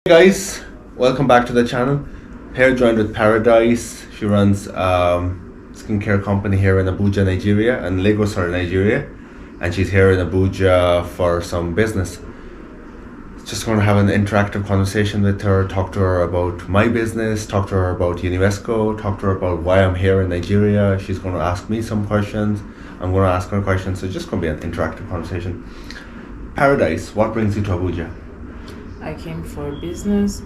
Hey guys, welcome back to the channel. Here joined with Paradise. She runs skincare company here in Abuja, Nigeria, and Lagos, sorry, Nigeria, and she's here in Abuja for some business. Just going to have an interactive conversation with her, talk to her about my business, talk to her about Univesco, talk to her about why I'm here in Nigeria. She's going to ask me some questions. I'm going to ask her questions. So it's just going to be an interactive conversation. Paradise, what brings you to Abuja? I came for a business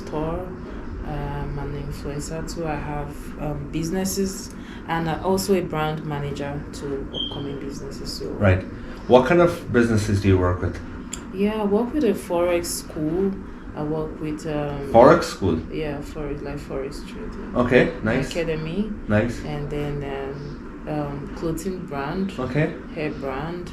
tour. I'm an influencer too. I have businesses and also a brand manager to upcoming businesses. So Right. What kind of businesses do you work with? yeah, I work with a forex school. I work with Forex school. yeah, forex trading Okay, nice. academy, Nice. and then clothing brand, Okay. hair brand,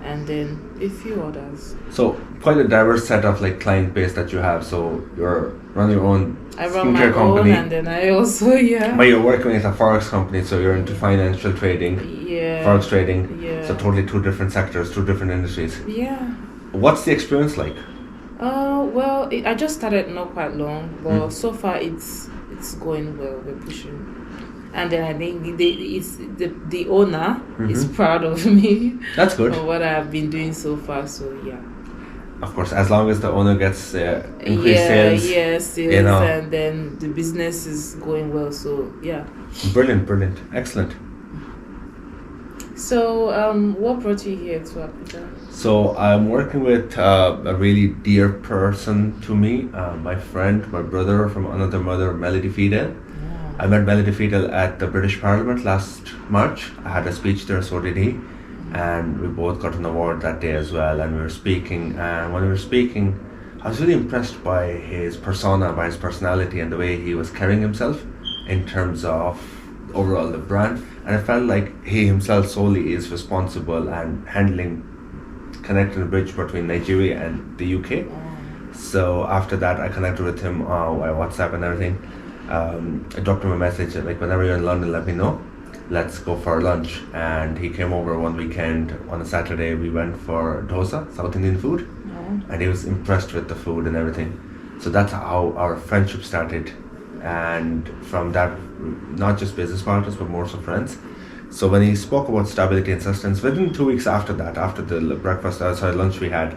and then a few others. So quite a diverse set of like client base that you have. So you're running your own I run my skincare own, company, and then I also but you're working with a forex company. So you're into financial trading, yeah, forex trading. yeah, So totally two different sectors, two different industries. yeah. What's the experience like? Well, I just started not quite long, but Mm. so far it's going well. We're pushing, and then I think the owner is Mhm. proud of me That's good. for what I've been doing so far. So yeah, Of course, as long as the owner gets increased sales. sales, you know. and then the business is going well. So yeah. Brilliant, brilliant, excellent. So what brought you here to Abuja? So I'm working with a really dear person to me, my friend, my brother from another mother, Melody Fidel. I met Melody Fidel at the British Parliament last March. I had a speech there, so did he. And we both got an award that day as well. And we were speaking, and when we were speaking, I was really impressed by his persona, by his personality, and the way he was carrying himself in terms of overall the brand. And I felt like he himself solely is responsible and connecting the bridge between Nigeria and the UK. So after that, I connected with him on WhatsApp and everything. I dropped him a message like, whenever you're in London, let me know. Let's go for lunch. And he came over one weekend on a Saturday. We went for dosa, South Indian food, and he was impressed with the food and everything. So that's how our friendship started. And from that, not just business partners, but more so friends. So when he spoke about stability and sustenance, within 2 weeks after that, after the lunch we had,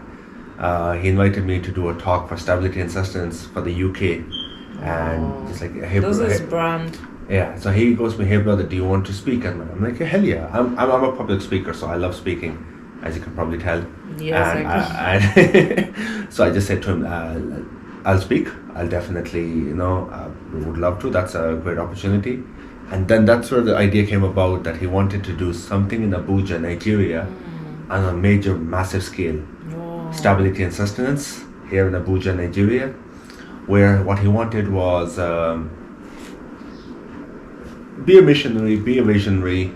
he invited me to do a talk for stability and sustenance for the UK. And just like, hey, This is hey, brand. yeah. So he goes to me, hey brother, do you want to speak? And I'm like, hell yeah. I'm a public speaker, so I love speaking, as you can probably tell. Yes, And I so I just said to him, I'll speak. I'll definitely, we would love to. That's a great opportunity. And then that's where the idea came about, that he wanted to do something in Abuja, Nigeria, on a major, massive scale. Stability and sustenance here in Abuja, Nigeria, where what he wanted was be a missionary, be a visionary,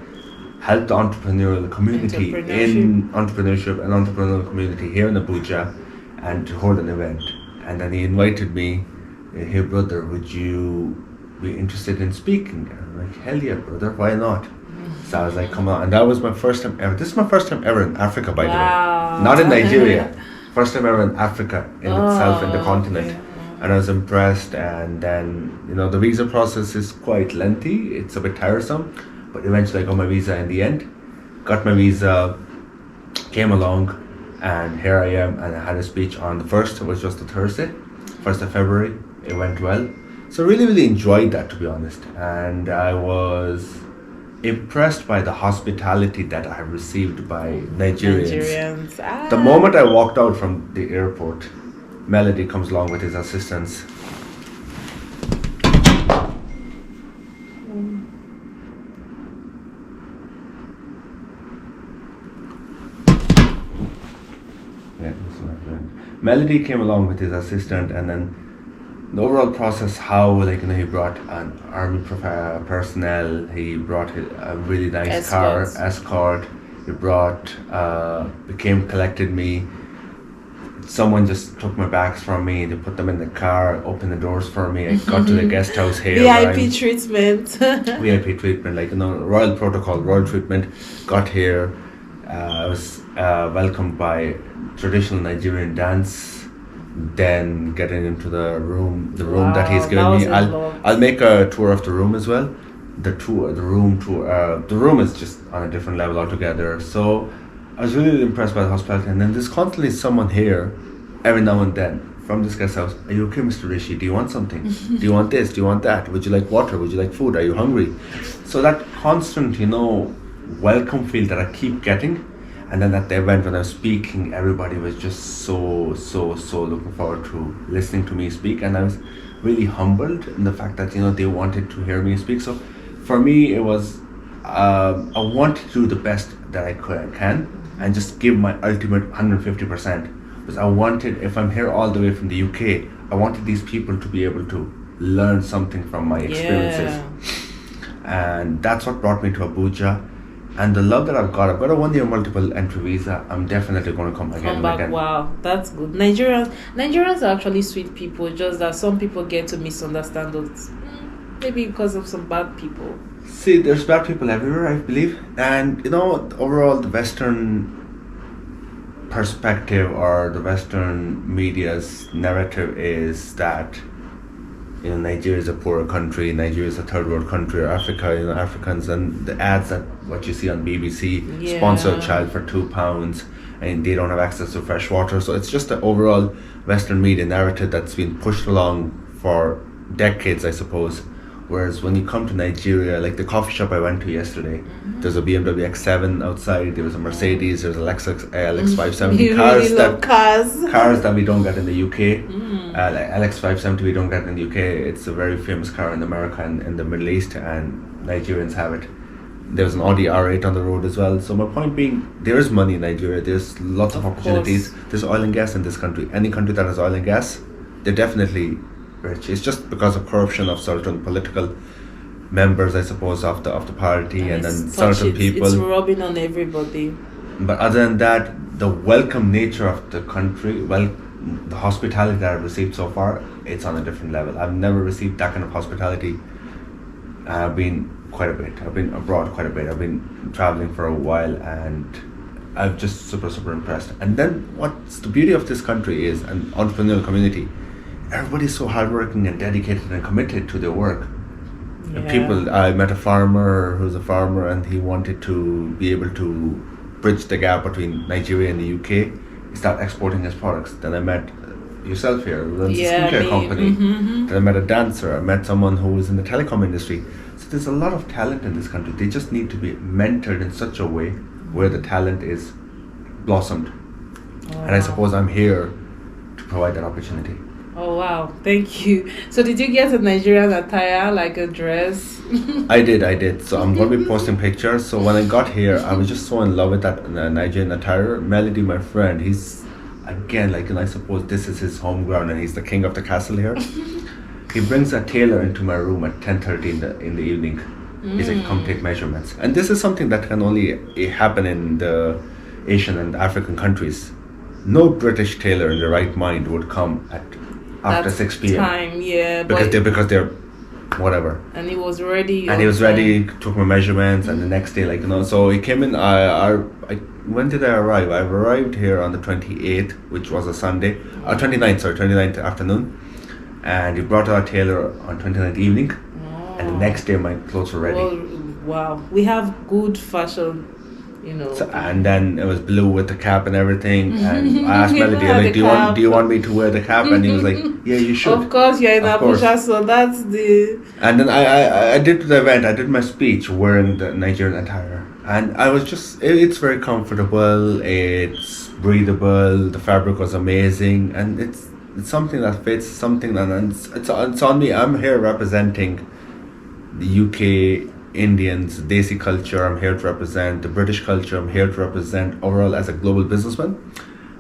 help the entrepreneurial community in entrepreneurship and entrepreneurial community here in Abuja, and to hold an event. And then he invited me, hey brother, would you be interested in speaking? And I'm like, hell yeah brother, why not? So I was like, come on. And that was my first time ever. This is my first time ever in Africa, by the way. Not in Nigeria. First time ever in Africa in itself, in the continent. Okay. And I was impressed. And then, the visa process is quite lengthy. It's a bit tiresome. But eventually I got my visa in the end. Got my visa, came along, and here I am. And I had a speech on the 1st, it was just a Thursday, 1st of February. It went well. So really, really enjoyed that, to be honest. And I was impressed by the hospitality that I received by Nigerians. The moment I walked out from the airport, Melody comes along with his assistants. Yeah, this is my friend. Melody came along with his assistant, and then the overall process, how he brought an army personnel, he brought a really nice escort, he brought collected me. Someone just took my bags from me, they put them in the car, opened the doors for me. I got to the guest house here. VIP treatment. VIP treatment, royal protocol, royal treatment. Got here, I was welcomed by traditional Nigerian dance, then getting into the room that he's Wow, given that was me. a lot. I'll make a tour of the room as well. The room tour. The room is just on a different level altogether. So I was really impressed by the hospitality, and then there's constantly someone here, every now and then, from this guest house. Are you okay, Mr. Rishi? Do you want something? Do you want this? Do you want that? Would you like water? Would you like food? Are you hungry? So that constant, welcome feel that I keep getting. And then at the event when I was speaking, everybody was just so looking forward to listening to me speak, and I was really humbled in the fact that they wanted to hear me speak. So for me, it was I wanted to do the best that I can, and just give my ultimate 150%. Because I wanted, if I'm here all the way from the UK, I wanted these people to be able to learn something from my experiences, and that's what brought me to Abuja. And the love that I've got a 1-year multiple entry visa. I'm definitely going to come again and again. Wow, that's good. Nigerians are actually sweet people, just that some people get to misunderstand us. Maybe because of some bad people. See, there's bad people everywhere, I believe. And, overall, the Western perspective or the Western media's narrative is that Nigeria is a poorer country, Nigeria is a third world country, or Africa, Africans, and the ads that what you see on BBC, sponsor a child for £2, and they don't have access to fresh water. So it's just the overall Western media narrative that's been pushed along for decades, I suppose. Whereas when you come to Nigeria, like the coffee shop I went to yesterday, there's a BMW X7 outside, there was a Mercedes, there's a Lexus LX570, cars that we don't get in the UK. LX570 we don't get in the UK. It's a very famous car in America and in the Middle East, and Nigerians have it. There's an Audi R8 on the road as well. So my point being, there is money in Nigeria, there's lots of opportunities. There's oil and gas in this country. Any country that has oil and gas, they're definitely rich. It's just because of corruption of certain political members, I suppose, of the party, and then certain people. It's rubbing on everybody. But other than that, the welcome nature of the country, the hospitality that I've received so far, it's on a different level. I've never received that kind of hospitality. I've been quite a bit. I've been abroad quite a bit. I've been traveling for a while, and I'm just super impressed. And then what's the beauty of this country is an entrepreneurial community. Everybody's so hardworking and dedicated and committed to their work. And I met a farmer who's a farmer, and he wanted to be able to bridge the gap between Nigeria and the UK. He started exporting his products. Then I met yourself here, who runs a skincare company. Then I met a dancer. I met someone who was in the telecom industry. So there's a lot of talent in this country. They just need to be mentored in such a way where the talent is blossomed. And I suppose I'm here to provide that opportunity. Oh wow, thank you. So did you get a Nigerian attire, like a dress? I did. So I'm going to be posting pictures. So when I got here, I was just so in love with that Nigerian attire. Melody, my friend, he's, again, I suppose this is his home ground, and he's the king of the castle here. He brings a tailor into my room at 10:30 in the evening. He's like, come take measurements. And this is something that can only happen in the Asian and African countries. No British tailor in their right mind would come after 6 p.m. Because they're whatever. And he was ready. Took my measurements, and the next day, so he came in. When did I arrive? I arrived here on the 28th, which was a Sunday. 29th afternoon. And he brought our tailor on 29th evening. And the next day my clothes were ready. Wow. We have good fashion. So, and then it was blue with the cap and everything, and I asked Melody, do you want me to wear the cap? And he was like, yeah, you should. Of course, you're in Abuja, so that's the. And then I did the event. I did my speech wearing the Nigerian attire, and I was just, it's very comfortable. It's breathable. The fabric was amazing, and it's something that fits. It's on me. I'm here representing the UK Indians, Desi culture. I'm here to represent the British culture. I'm here to represent overall as a global businessman.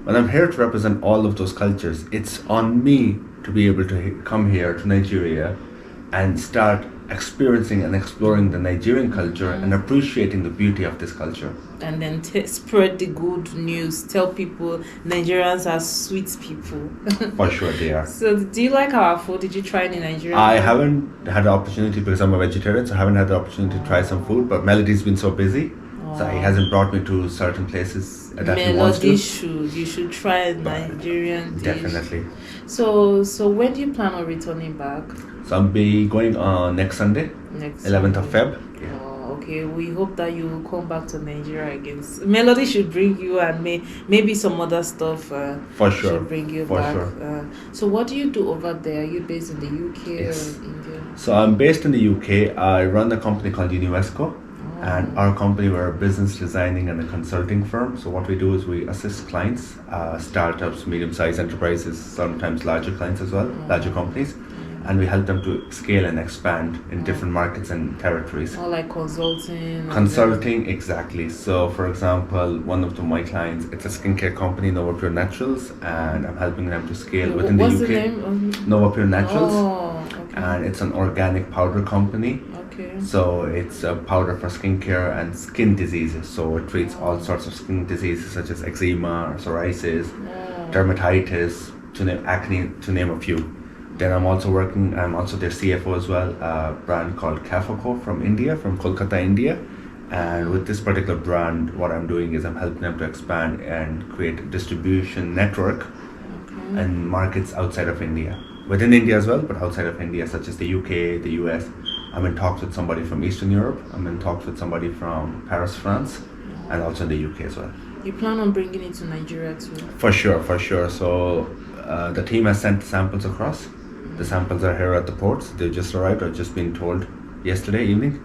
When I'm here to represent all of those cultures, it's on me to be able to come here to Nigeria and start experiencing and exploring the Nigerian culture and appreciating the beauty of this culture. And then spread the good news. Tell people Nigerians are sweet people. For sure they are. So do you like our food? Did you try any Nigerian I food? haven't had the opportunity because I'm a vegetarian, so I haven't had the opportunity to try some food, but Melody's been so busy. So he hasn't brought me to certain places that he wants to. You should try Nigerian dish. Definitely. So when do you plan on returning back? So I'll be going on next Sunday, 11th of Feb. Yeah. Okay, we hope that you will come back to Nigeria again. Melody should bring you, and maybe some other stuff. For sure. Should bring you For back. Sure. So what do you do over there? Are you based in the UK or in India? So I'm based in the UK. I run a company called Univesco. And our company, we're a business designing and a consulting firm. So what we do is we assist clients, startups, medium-sized enterprises, sometimes larger clients as well, larger companies. And we help them to scale and expand in different markets and territories. Or like consulting? Consulting, exactly. So for example, one of my clients, it's a skincare company, Novapure Naturals, and I'm helping them to scale within the UK. What's the name? Novapure Naturals. Oh, okay. And it's an organic powder company. Okay. So it's a powder for skincare and skin diseases. So it treats all sorts of skin diseases such as eczema, psoriasis, dermatitis, acne, to name a few. Then I'm also their CFO as well, a brand called Cafoco from India, from Kolkata, India. And with this particular brand, what I'm doing is I'm helping them to expand and create a distribution network in markets outside of India. Within India as well, but outside of India, such as the UK, the US. I'm in talks with somebody from Eastern Europe. I'm in talks with somebody from Paris, France, and also in the UK as well. You plan on bringing it to Nigeria too? For sure. So the team has sent samples across. The samples are here at the ports. They've just arrived. I've just been told yesterday evening.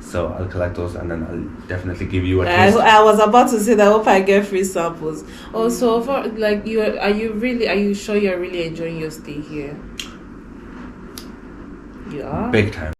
So I'll collect those and then I'll definitely give you a taste. I was about to say that I hope I get free samples. Also, for like are you sure you're really enjoying your stay here? You are? Big time.